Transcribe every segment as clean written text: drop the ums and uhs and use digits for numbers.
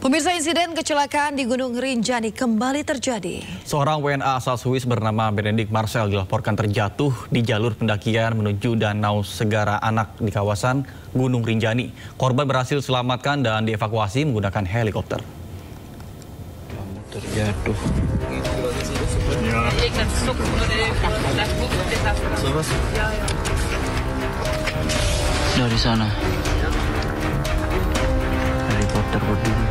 Pemirsa, insiden kecelakaan di Gunung Rinjani kembali terjadi. Seorang WNA asal Swiss bernama Benedict Marcel dilaporkan terjatuh di jalur pendakian menuju Danau Segara Anak di kawasan Gunung Rinjani. Korban berhasil diselamatkan dan dievakuasi menggunakan helikopter. Terjatuh. Dari sana. Helikopter berdiri.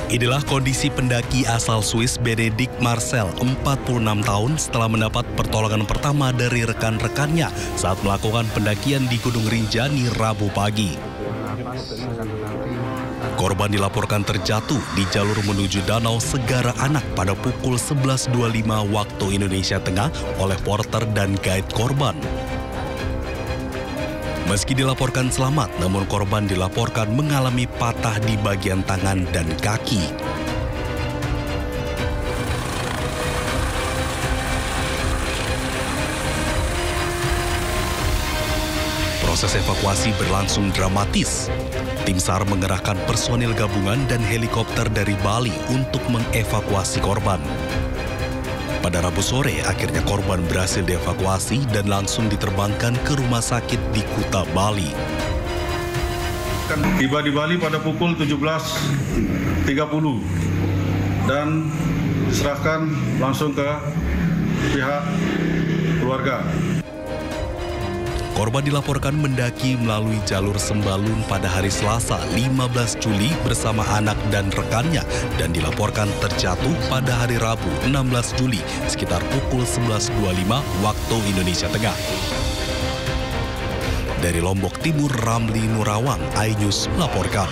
Inilah kondisi pendaki asal Swiss Benedict Marcel, 46 tahun setelah mendapat pertolongan pertama dari rekan-rekannya saat melakukan pendakian di Gunung Rinjani Rabu pagi. Korban dilaporkan terjatuh di jalur menuju Danau Segara Anak pada pukul 11.25 waktu Indonesia Tengah oleh porter dan guide korban. Meski dilaporkan selamat, namun korban dilaporkan mengalami patah di bagian tangan dan kaki. Proses evakuasi berlangsung dramatis. Tim SAR mengerahkan personil gabungan dan helikopter dari Bali untuk mengevakuasi korban. Pada Rabu sore, akhirnya korban berhasil dievakuasi dan langsung diterbangkan ke rumah sakit di Kuta, Bali. Tiba di Bali pada pukul 17.30 dan diserahkan langsung ke pihak keluarga. Korban dilaporkan mendaki melalui jalur Sembalun pada hari Selasa 15 Juli bersama anak dan rekannya dan dilaporkan terjatuh pada hari Rabu 16 Juli sekitar pukul 11.25 waktu Indonesia Tengah. Dari Lombok Timur, Ramli Nurawang, iNews melaporkan.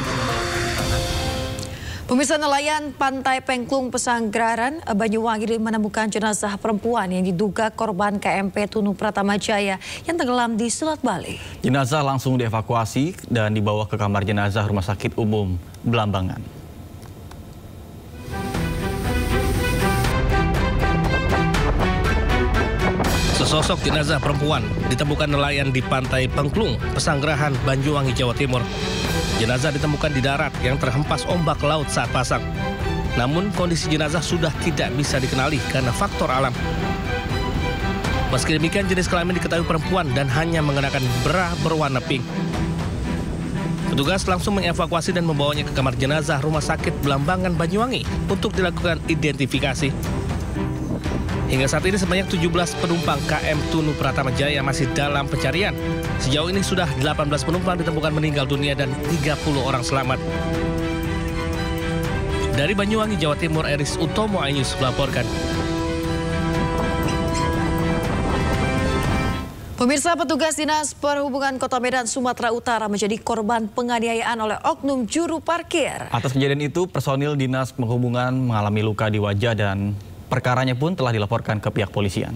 Pemirsa, nelayan Pantai Pengklung, Pesanggerahan, Banyuwangi menemukan jenazah perempuan yang diduga korban KMP Tunu Pratama Jaya yang tenggelam di Selat Bali. Jenazah langsung dievakuasi dan dibawa ke kamar jenazah Rumah Sakit Umum Belambangan. Sesosok jenazah perempuan ditemukan nelayan di Pantai Pengklung, Pesanggerahan, Banyuwangi, Jawa Timur. Jenazah ditemukan di darat yang terhempas ombak laut saat pasang. Namun kondisi jenazah sudah tidak bisa dikenali karena faktor alam. Meski demikian, jenis kelamin diketahui perempuan dan hanya mengenakan bra berwarna pink. Petugas langsung mengevakuasi dan membawanya ke kamar jenazah Rumah Sakit Belambangan, Banyuwangi untuk dilakukan identifikasi. Hingga saat ini sebanyak 17 penumpang KM Tunu Pratama Jaya masih dalam pencarian. Sejauh ini sudah 18 penumpang ditemukan meninggal dunia dan 30 orang selamat. Dari Banyuwangi, Jawa Timur, Eris Utomo, iNews melaporkan. Pemirsa, petugas Dinas Perhubungan Kota Medan, Sumatera Utara menjadi korban penganiayaan oleh oknum juru parkir. Atas kejadian itu, personil Dinas Perhubungan mengalami luka di wajah dan perkaranya pun telah dilaporkan ke pihak polisian.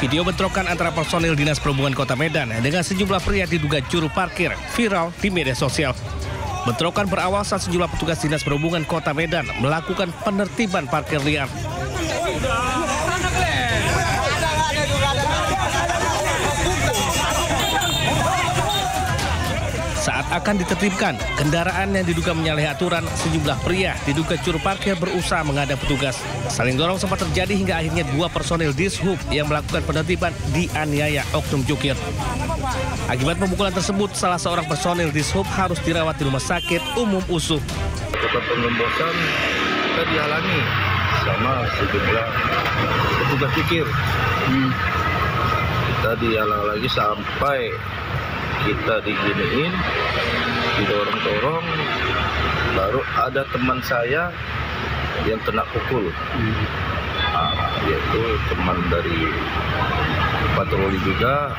Video bentrokan antara personil Dinas Perhubungan Kota Medan dengan sejumlah pria diduga juru parkir viral di media sosial. Bentrokan berawal saat sejumlah petugas Dinas Perhubungan Kota Medan melakukan penertiban parkir liar. Saat akan ditertibkan, kendaraan yang diduga menyalahi aturan, sejumlah pria diduga juru parkir berusaha menghadang petugas. Saling dorong sempat terjadi hingga akhirnya dua personil Dishub yang melakukan penertiban dianiaya oknum jukir. Akibat pemukulan tersebut, salah seorang personil Dishub harus dirawat di Rumah Sakit Umum Usuh. Tempat pengembosan kita dihalangi sama sejumlah petugas jukir. Kita dihalang lagi sampai kita diginiin, didorong-dorong, baru ada teman saya yang kena pukul. Yaitu teman dari patroli juga,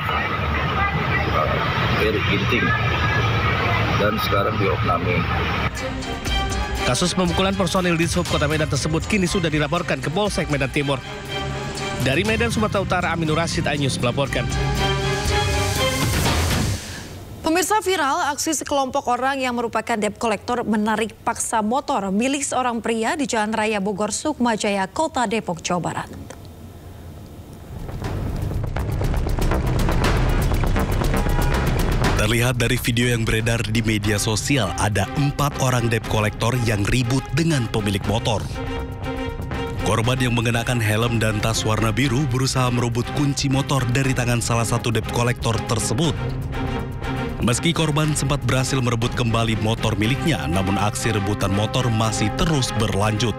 Erik Ginting, dan sekarang diopname. Kasus pemukulan personil Dishub Kota Medan tersebut kini sudah dilaporkan ke Polsek Medan Timur. Dari Medan, Sumatera Utara, Aminur Rashid, iNews melaporkan. Pemirsa, viral aksi sekelompok orang yang merupakan debt collector menarik paksa motor milik seorang pria di Jalan Raya Bogor, Sukma Jaya, Kota Depok, Jawa Barat. Terlihat dari video yang beredar di media sosial, ada 4 orang debt collector yang ribut dengan pemilik motor. Korban yang mengenakan helm dan tas warna biru berusaha merebut kunci motor dari tangan salah satu debt collector tersebut. Meski korban sempat berhasil merebut kembali motor miliknya, namun aksi rebutan motor masih terus berlanjut.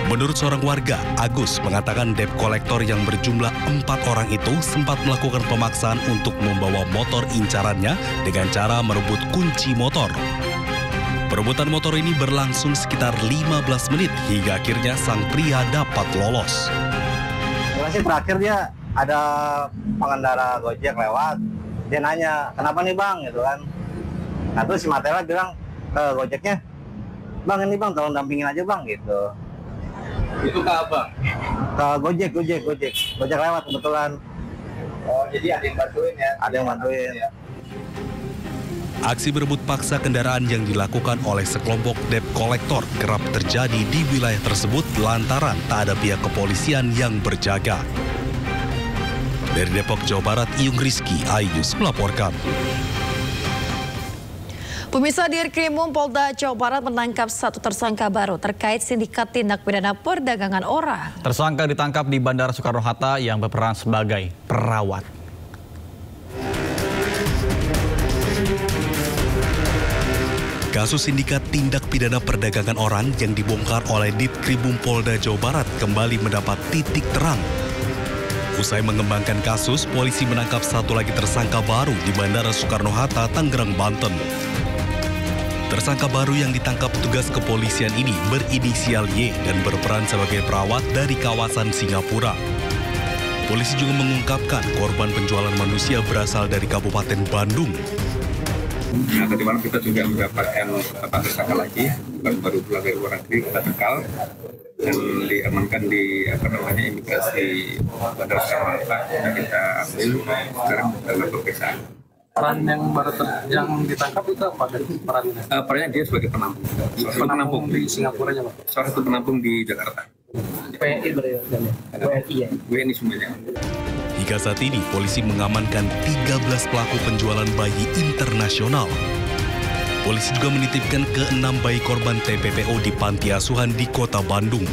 Menurut seorang warga, Agus mengatakan debt collector yang berjumlah 4 orang itu sempat melakukan pemaksaan untuk membawa motor incarannya dengan cara merebut kunci motor. Perebutan motor ini berlangsung sekitar 15 menit hingga akhirnya sang pria dapat lolos. Masih terakhir dia ada pengendara Gojek lewat, dia nanya, kenapa nih bang, gitu kan. Nah terus si Matela bilang ke Gojeknya, bang ini bang tolong dampingin aja bang, gitu. Itu ke apa? Ke Gojek lewat kebetulan. Oh, jadi ada yang bantuin ya? Ada yang bantuin. Aksi berebut paksa kendaraan yang dilakukan oleh sekelompok debt collector kerap terjadi di wilayah tersebut lantaran tak ada pihak kepolisian yang berjaga. Dari Depok, Jawa Barat, Iyung Rizky, iNews melaporkan. Pemirsa, Dirkrimum Polda Jawa Barat menangkap 1 tersangka baru terkait sindikat tindak pidana perdagangan orang. Tersangka ditangkap di Bandara Soekarno-Hatta yang berperan sebagai perawat. Kasus sindikat tindak pidana perdagangan orang yang dibongkar oleh Ditkrimum Polda Jawa Barat kembali mendapat titik terang. Usai mengembangkan kasus, polisi menangkap 1 lagi tersangka baru di Bandara Soekarno-Hatta, Tangerang, Banten. Tersangka baru yang ditangkap petugas kepolisian ini berinisial Y dan berperan sebagai perawat dari kawasan Singapura. Polisi juga mengungkapkan korban penjualan manusia berasal dari Kabupaten Bandung. Nah, tadi malam kita juga mendapatkan 4 tersangka lagi, baru pulang dari luar negeri, kita cekal dan diamankan di imigrasi Bandara Soekarno-Hatta. Kita ambil sekarang dalam pemeriksaan. Peran yang baru yang ditangkap itu apa perannya? Perannya dia sebagai penampung. Penampung di Singapura aja, Pak. Salah satu penampung di Jakarta. WNI berarti ya? WNI ya? WNI semuanya. Hingga saat ini, polisi mengamankan 13 pelaku penjualan bayi internasional. Polisi juga menitipkan ke-6 bayi korban TPPO di panti asuhan di Kota Bandung.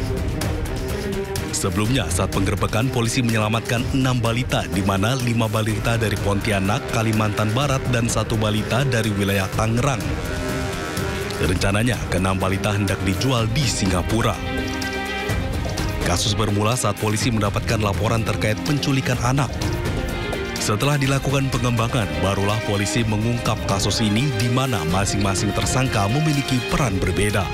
Sebelumnya, saat penggerbekan, polisi menyelamatkan 6 balita, di mana 5 balita dari Pontianak, Kalimantan Barat, dan 1 balita dari wilayah Tangerang. Rencananya, ke-6 balita hendak dijual di Singapura. Kasus bermula saat polisi mendapatkan laporan terkait penculikan anak. Setelah dilakukan pengembangan, barulah polisi mengungkap kasus ini di mana masing-masing tersangka memiliki peran berbeda.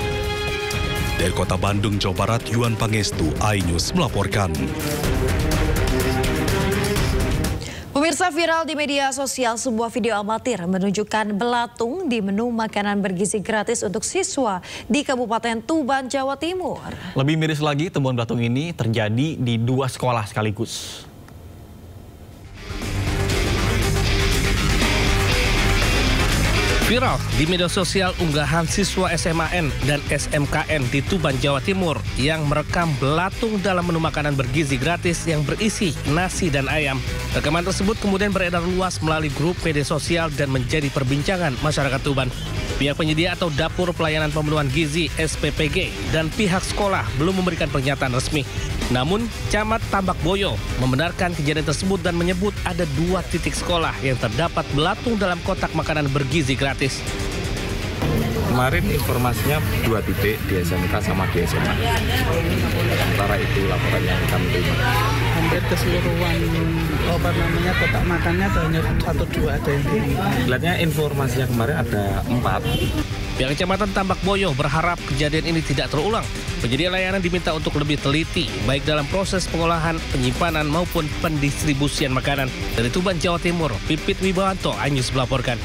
Dari Kota Bandung, Jawa Barat, Yuan Pangestu, iNews melaporkan. Pemirsa, viral di media sosial sebuah video amatir menunjukkan belatung di menu makanan bergizi gratis untuk siswa di Kabupaten Tuban, Jawa Timur. Lebih miris lagi, temuan belatung ini terjadi di 2 sekolah sekaligus. Viral di media sosial unggahan siswa SMAN dan SMKN di Tuban, Jawa Timur yang merekam belatung dalam menu makanan bergizi gratis yang berisi nasi dan ayam. Rekaman tersebut kemudian beredar luas melalui grup media sosial dan menjadi perbincangan masyarakat Tuban. Pihak penyedia atau Dapur Pelayanan Pemenuhan Gizi SPPG dan pihak sekolah belum memberikan pernyataan resmi. Namun, Camat Tambak Boyo membenarkan kejadian tersebut dan menyebut ada 2 titik sekolah yang terdapat belatung dalam kotak makanan bergizi gratis. Kemarin informasinya 2 titik di SMK sama di SMA. Sementara itu laporan yang kami terima. Hampir keseluruhan kotak makannya hanya 1-2 ada yang tinggi. Lihatnya informasinya kemarin ada 4. Pihak Kecamatan Tambak Boyo berharap kejadian ini tidak terulang. Penyedia layanan diminta untuk lebih teliti, baik dalam proses pengolahan, penyimpanan, maupun pendistribusian makanan. Dari Tuban, Jawa Timur, Pipit Wibawanto, iNews melaporkan.